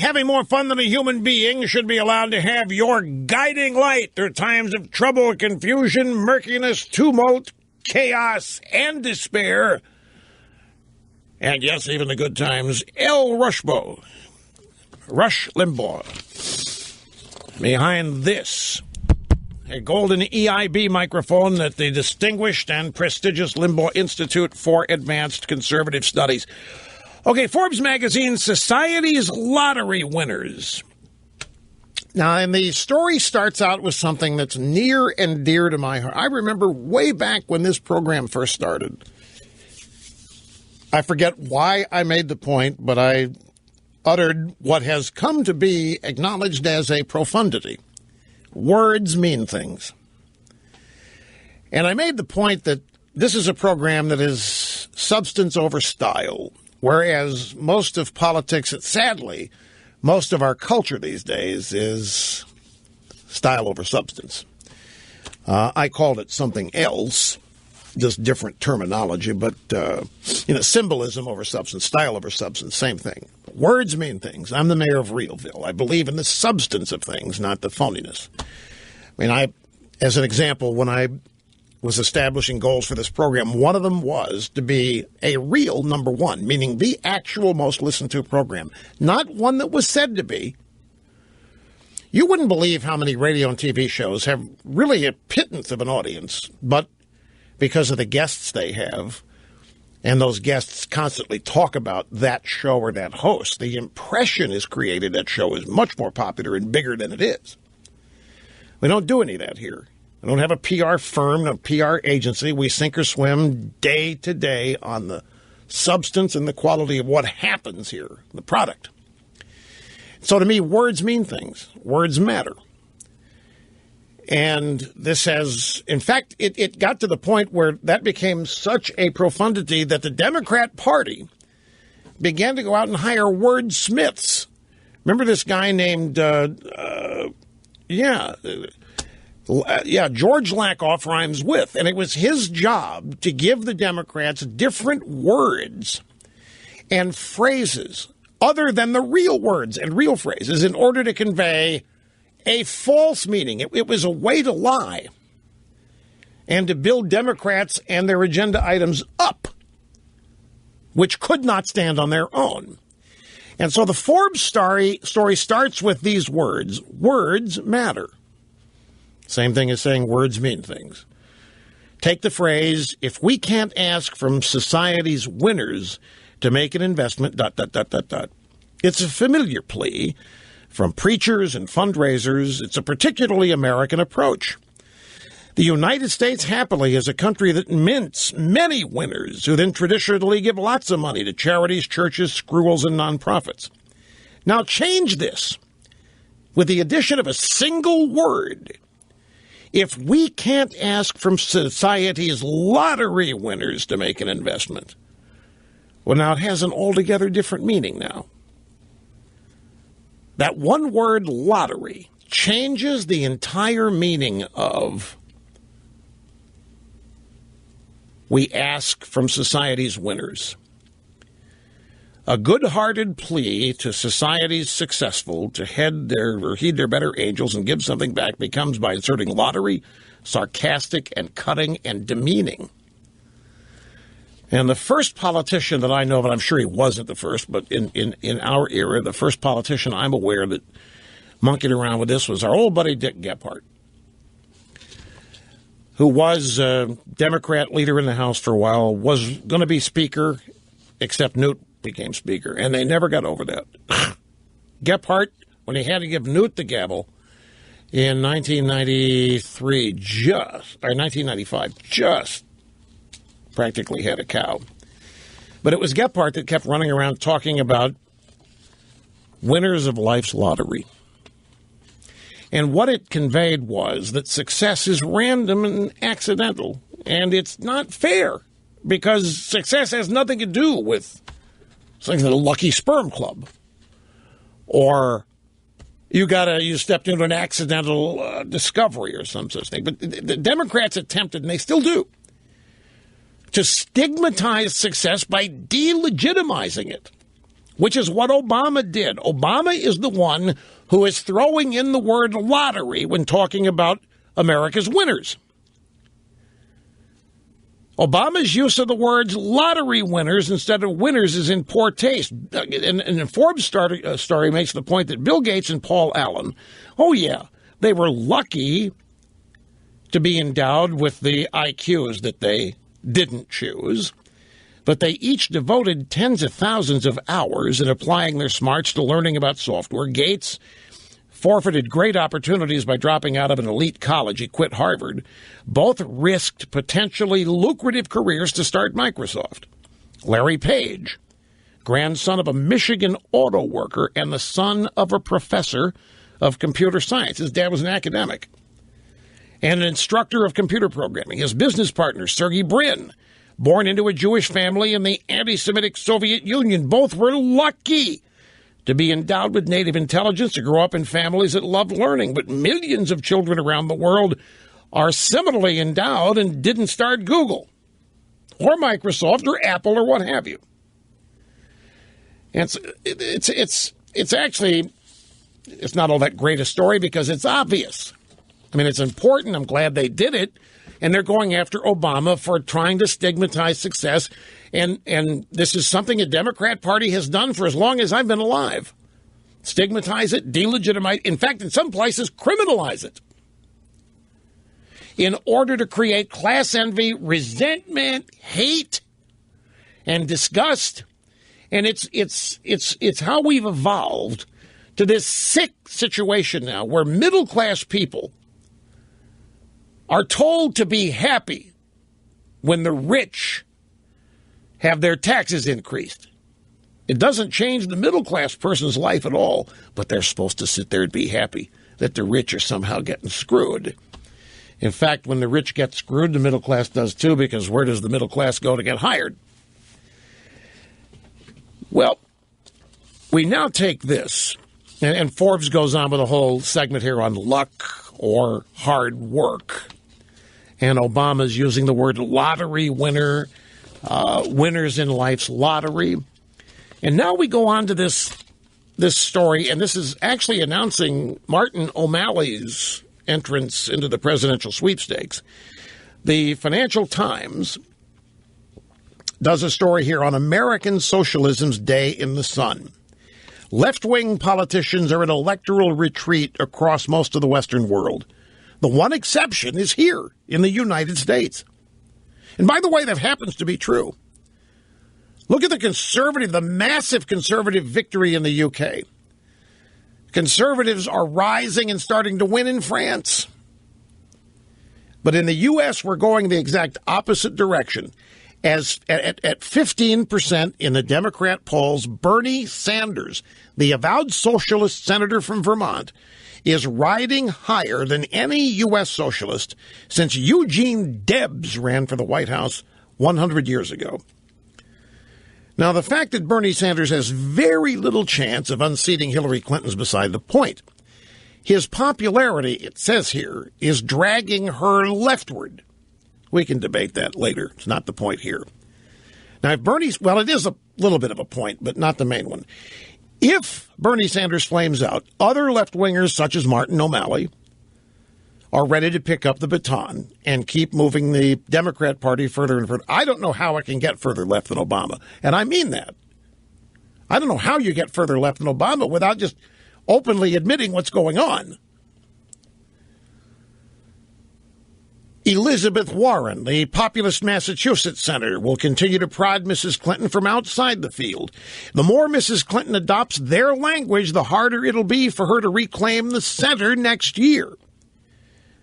having more fun than a human being should be allowed to have your guiding light through times of trouble, confusion, murkiness, tumult, chaos, and despair. And yes, even the good times. Rush Limbaugh. Behind this, a golden EIB microphone at the distinguished and prestigious Limbaugh Institute for Advanced Conservative Studies. Okay, Forbes magazine, Society's Lottery Winners. Now, and the story starts out with something that's near and dear to my heart. I remember way back when this program first started. I forget why I made the point, but I uttered what has come to be acknowledged as a profundity. Words mean things. And I made the point that this is a program that is substance over style, whereas most of politics, sadly, most of our culture these days is style over substance. I called it something else, just different terminology, but symbolism over substance, style over substance, same thing. Words mean things. I'm the mayor of Realville. I believe in the substance of things, not the phoniness. I mean, as an example, when I was establishing goals for this program, one of them was to be a real number one, meaning the actual most listened to program, not one that was said to be. You wouldn't believe how many radio and TV shows have really a pittance of an audience, but because of the guests they have, and those guests constantly talk about that show or that host, the impression is created that show is much more popular and bigger than it is. We don't do any of that here. We don't have a PR firm, a PR agency. We sink or swim day to day on the substance and the quality of what happens here, the product. So to me, words mean things. Words matter. And this has, in fact, it got to the point where that became such a profundity that the Democrat Party began to go out and hire wordsmiths. Remember this guy named, George Lakoff rhymes with, and it was his job to give the Democrats different words and phrases other than the real words and real phrases in order to convey a false meaning. It was a way to lie and to build Democrats and their agenda items up, which could not stand on their own. And so the Forbes story starts with these words. Words matter. Same thing as saying words mean things. Take the phrase, if we can't ask from society's winners to make an investment, ... It's a familiar plea from preachers and fundraisers. It's a particularly American approach. The United States happily is a country that mints many winners who then traditionally give lots of money to charities, churches, schools, and nonprofits. Now change this with the addition of a single word. If we can't ask from society's lottery winners to make an investment, well, now it has an altogether different meaning now. That one word, lottery, changes the entire meaning of we ask from society's winners. A good-hearted plea to society's successful to heed their better angels and give something back becomes, by inserting lottery, sarcastic and cutting and demeaning. And the first politician that I know of, and I'm sure he wasn't the first, but in our era, the first politician I'm aware that monkeyed around with this was our old buddy Dick Gephardt, who was a Democrat leader in the House for a while, was going to be Speaker, except Newt became Speaker, and they never got over that. Gephardt, when he had to give Newt the gavel in 1995, just practically had a cow. But it was Gephardt that kept running around talking about winners of life's lottery. And what it conveyed was that success is random and accidental, and it's not fair, because success has nothing to do with something like a lucky sperm club, or you stepped into an accidental discovery or some such thing. But the Democrats attempted, and they still do, to stigmatize success by delegitimizing it. which is what Obama did. Obama is the one who is throwing in the word lottery when talking about America's winners. Obama's use of the words lottery winners instead of winners is in poor taste. And Forbes story makes the point that Bill Gates and Paul Allen, oh yeah, they were lucky to be endowed with the IQs that they didn't choose, but they each devoted tens of thousands of hours in applying their smarts to learning about software. Gates forfeited great opportunities by dropping out of an elite college. He quit Harvard. Both risked potentially lucrative careers to start Microsoft. Larry Page, grandson of a Michigan auto worker and the son of a professor of computer science. His dad was an academic and an instructor of computer programming. His business partner, Sergey Brin, born into a Jewish family in the anti-Semitic Soviet Union. Both were lucky to be endowed with native intelligence, to grow up in families that loved learning. But millions of children around the world are similarly endowed and didn't start Google or Microsoft or Apple or what have you. And it's actually, it's not all that great a story because it's obvious. I mean, it's important. I'm glad they did it. And they're going after Obama for trying to stigmatize success. And this is something the Democrat Party has done for as long as I've been alive. Stigmatize it, delegitimize, in fact, in some places, criminalize it. In order to create class envy, resentment, hate, and disgust. And it's how we've evolved to this sick situation now where middle-class people are told to be happy when the rich have their taxes increased. It doesn't change the middle-class person's life at all, but they're supposed to sit there and be happy that the rich are somehow getting screwed. In fact, when the rich get screwed, the middle class does too, because where does the middle class go to get hired? Well, we now take this, and Forbes goes on with a whole segment here on luck or hard work. And Obama's using the word lottery winner, winners in life's lottery. And now we go on to this story, and this is actually announcing Martin O'Malley's entrance into the presidential sweepstakes. The Financial Times does a story here on American Socialism's Day in the Sun. Left-wing politicians are in electoral retreat across most of the Western world. The one exception is here in the United States. And by the way, that happens to be true. Look at the massive conservative victory in the UK. Conservatives are rising and starting to win in France. But in the U.S., we're going the exact opposite direction. As at 15% in the Democrat polls, Bernie Sanders, the avowed socialist senator from Vermont, is riding higher than any U.S. socialist since Eugene Debs ran for the White House 100 years ago. Now, the fact that Bernie Sanders has very little chance of unseating Hillary Clinton's beside the point. His popularity, it says here, is dragging her leftward. We can debate that later. It's not the point here. Now, if it is a little bit of a point, but not the main one. If Bernie Sanders flames out, other left-wingers such as Martin O'Malley are ready to pick up the baton and keep moving the Democrat Party further and further. I don't know how it can get further left than Obama, and I mean that. I don't know how you get further left than Obama without just openly admitting what's going on. Elizabeth Warren, the populist Massachusetts senator, will continue to prod Mrs. Clinton from outside the field. The more Mrs. Clinton adopts their language, the harder it'll be for her to reclaim the center next year.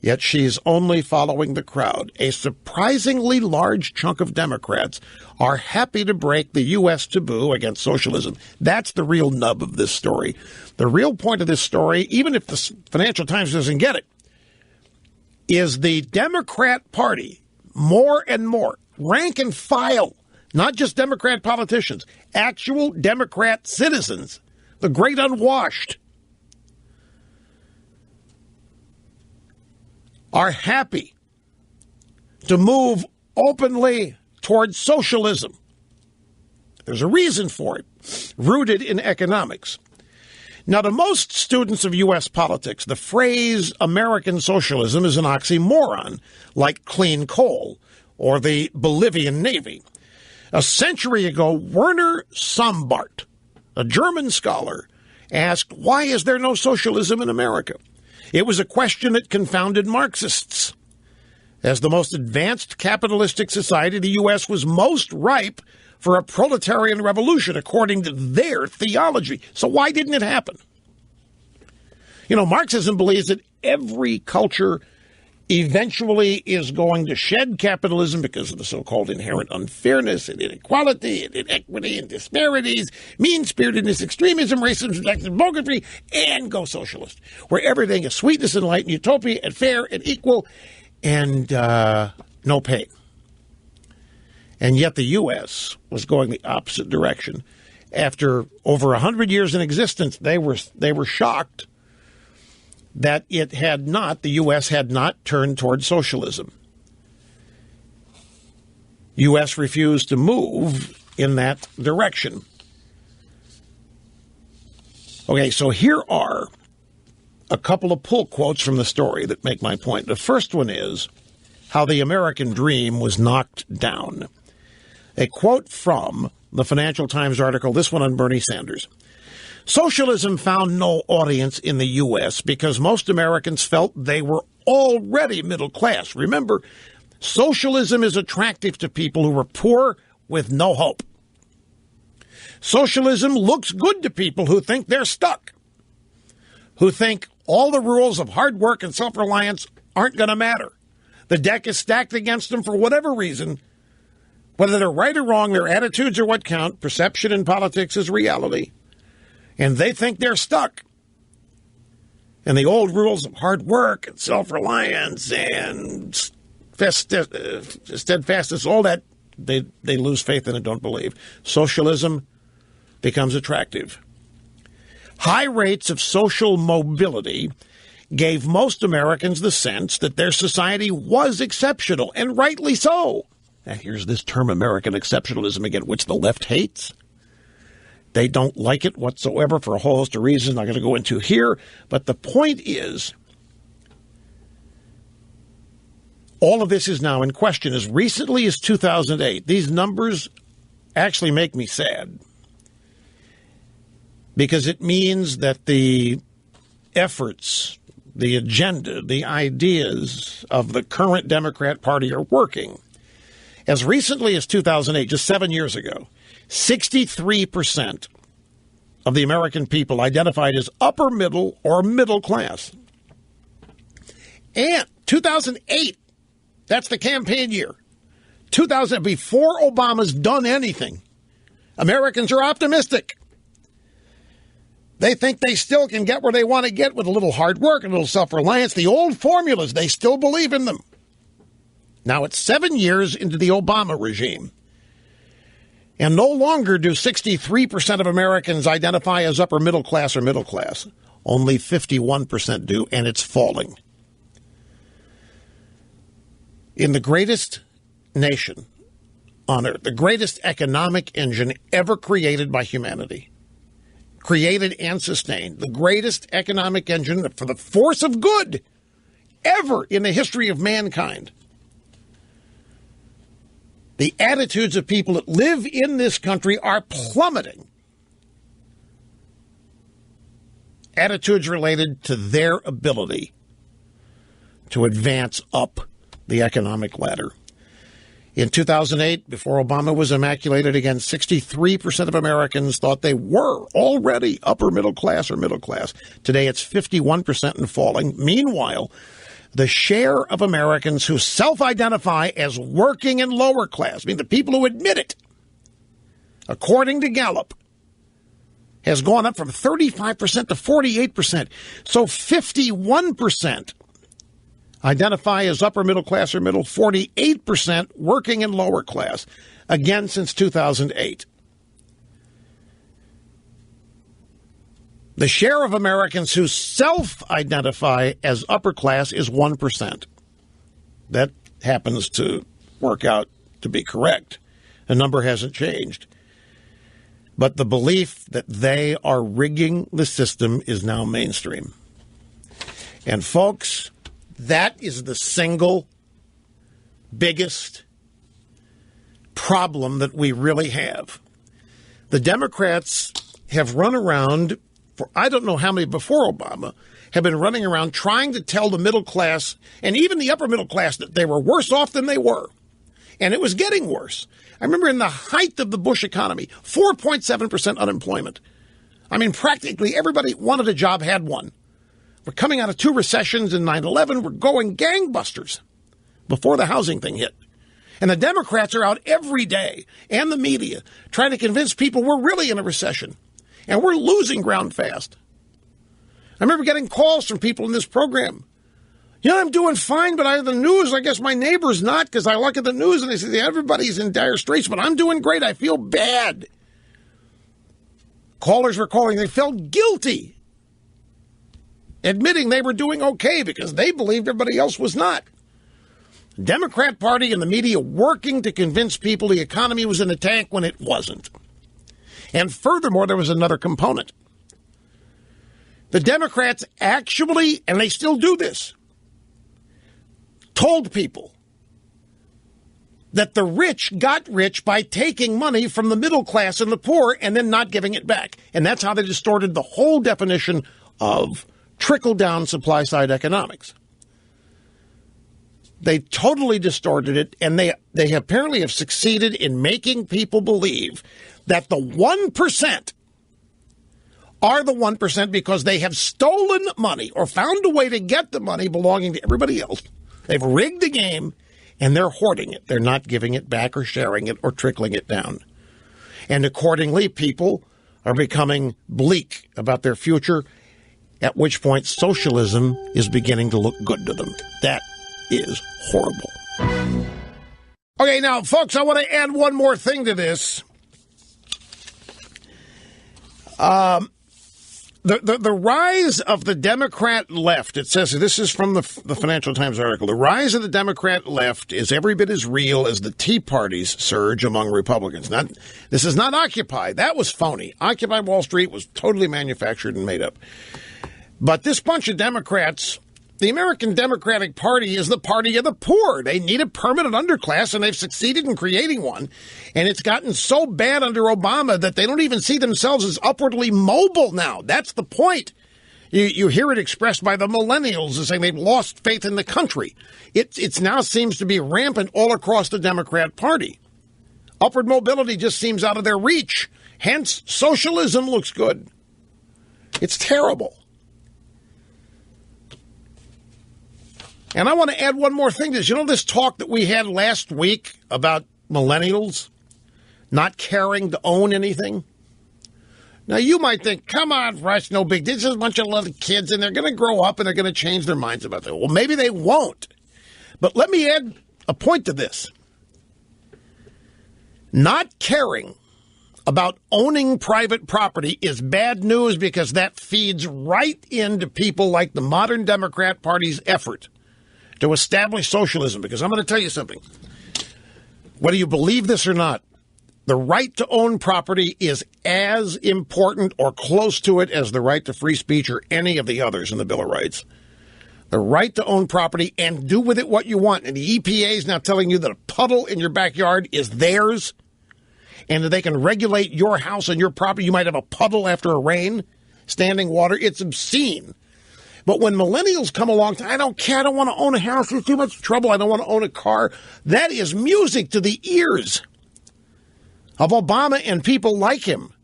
Yet she's only following the crowd. A surprisingly large chunk of Democrats are happy to break the U.S. taboo against socialism. That's the real nub of this story. The real point of this story, even if the Financial Times doesn't get it, is the Democrat Party, more and more, rank and file, not just Democrat politicians, actual Democrat citizens, the great unwashed, are happy to move openly towards socialism. There's a reason for it. rooted in economics. Now, to most students of U.S. politics, the phrase American socialism is an oxymoron, like clean coal or the Bolivian Navy. A century ago, Werner Sombart, a German scholar, asked, why is there no socialism in America? It was a question that confounded Marxists. As the most advanced capitalistic society, the U.S. was most ripe for a proletarian revolution, according to their theology. So why didn't it happen? You know, Marxism believes that every culture eventually is going to shed capitalism because of the so-called inherent unfairness and inequality and inequity and disparities, mean-spiritedness, extremism, racism, seduction, bogotry, and go socialist, where everything is sweetness and light and utopia and fair and equal and no pain. And yet the U.S. was going the opposite direction. After over 100 years in existence, they were shocked that the U.S. had not turned toward socialism. U.S. refused to move in that direction. Okay, so here are a couple of pull quotes from the story that make my point. The first one is how the American dream was knocked down. A quote from the Financial Times article, this one on Bernie Sanders. Socialism found no audience in the U.S. because most Americans felt they were already middle class. Remember, socialism is attractive to people who are poor with no hope. Socialism looks good to people who think they're stuck, who think all the rules of hard work and self-reliance aren't going to matter. The deck is stacked against them for whatever reason. Whether they're right or wrong, their attitudes are what count. Perception in politics is reality. And they think they're stuck. And the old rules of hard work and self-reliance and steadfastness, all that, they lose faith in and don't believe. Socialism becomes attractive. High rates of social mobility gave most Americans the sense that their society was exceptional, and rightly so. Now, here's this term American exceptionalism again, which the left hates. They don't like it whatsoever for a whole host of reasons I'm not going to go into here. But the point is, all of this is now in question. As recently as 2008, these numbers actually make me sad, because it means that the efforts, the agenda, the ideas of the current Democrat Party are working. As recently as 2008, just 7 years ago, 63% of the American people identified as upper middle or middle class. And 2008, that's the campaign year. 2000, before Obama's done anything, Americans are optimistic. They think they still can get where they want to get with a little hard work, a little self-reliance. The old formulas, they still believe in them. Now it's 7 years into the Obama regime, and no longer do 63% of Americans identify as upper middle class or middle class. Only 51% do, and it's falling. In the greatest nation on earth, the greatest economic engine ever created by humanity, created and sustained, the greatest economic engine for the force of good ever in the history of mankind, the attitudes of people that live in this country are plummeting. Attitudes related to their ability to advance up the economic ladder. In 2008, before Obama was immaculated again, 63% of Americans thought they were already upper middle class or middle class. Today, it's 51% and falling. Meanwhile, the share of Americans who self-identify as working and lower class, I mean the people who admit it, according to Gallup, has gone up from 35% to 48%. So 51% identify as upper middle class or middle, 48% working and lower class, again since 2008. The share of Americans who self-identify as upper class is 1%. That happens to work out to be correct. The number hasn't changed. But the belief that they are rigging the system is now mainstream. And folks, that is the single biggest problem that we really have. The Democrats have run around for I don't know how many before Obama have been running around trying to tell the middle class and even the upper middle class that they were worse off than they were. And it was getting worse. I remember in the height of the Bush economy, 4.7% unemployment. I mean, practically everybody wanted a job, had one. We're coming out of 2 recessions and 9/11. We're going gangbusters before the housing thing hit. And the Democrats are out every day, and the media, trying to convince people we're really in a recession. And we're losing ground fast. I remember getting calls from people in this program. You know, I'm doing fine, but I have the news. I guess my neighbor's not, because I look at the news and they say everybody's in dire straits, but I'm doing great. I feel bad. Callers were calling. They felt guilty, admitting they were doing okay because they believed everybody else was not. Democrat Party and the media working to convince people the economy was in the tank when it wasn't. And furthermore, there was another component. The Democrats actually, and they still do this, told people that the rich got rich by taking money from the middle class and the poor and then not giving it back. And that's how they distorted the whole definition of trickle-down supply-side economics. They totally distorted it, and they apparently have succeeded in making people believe that the 1% are the 1% because they have stolen money or found a way to get the money belonging to everybody else. They've rigged the game, and they're hoarding it. They're not giving it back or sharing it or trickling it down. And accordingly, people are becoming bleak about their future, at which point socialism is beginning to look good to them. That is horrible. Okay, now, folks, I want to add one more thing to this. The rise of the Democrat left, it says, this is from the Financial Times article, the rise of the Democrat left is every bit as real as the Tea Party's surge among Republicans. This is not Occupy. That was phony. Occupy Wall Street was totally manufactured and made up. But this bunch of Democrats, the American Democratic Party is the party of the poor. They need a permanent underclass, and they've succeeded in creating one. And it's gotten so bad under Obama that they don't even see themselves as upwardly mobile now. That's the point. You hear it expressed by the millennials as saying they've lost faith in the country. It now seems to be rampant all across the Democrat Party. Upward mobility just seems out of their reach. Hence, socialism looks good. It's terrible. And I want to add one more thing to this. You know this talk that we had last week about millennials not caring to own anything? Now, you might think, come on, Rush, no big deal. This is a bunch of little kids, and they're going to grow up, and they're going to change their minds about that. Well, maybe they won't. But let me add a point to this. Not caring about owning private property is bad news because that feeds right into people like the modern Democrat Party's effort to establish socialism, because I'm going to tell you something. Whether you believe this or not, the right to own property is as important or close to it as the right to free speech or any of the others in the Bill of Rights. The right to own property and do with it what you want. And the EPA is now telling you that a puddle in your backyard is theirs and that they can regulate your house and your property. You might have a puddle after a rain, standing water. It's obscene. But when millennials come along, I don't care, I don't want to own a house, it's too much trouble, I don't want to own a car. That is music to the ears of Obama and people like him.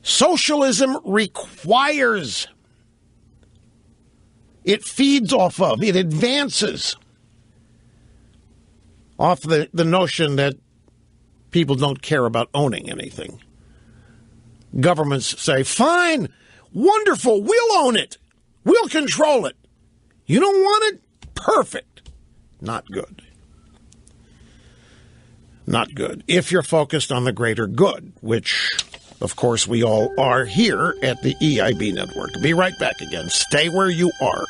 Socialism requires, it feeds off of, it advances off the notion that people don't care about owning anything. Governments say, fine, wonderful, we'll own it. We'll control it. You don't want it? Perfect. Not good. Not good. If you're focused on the greater good, which, of course, we all are here at the EIB Network. Be right back again. Stay where you are.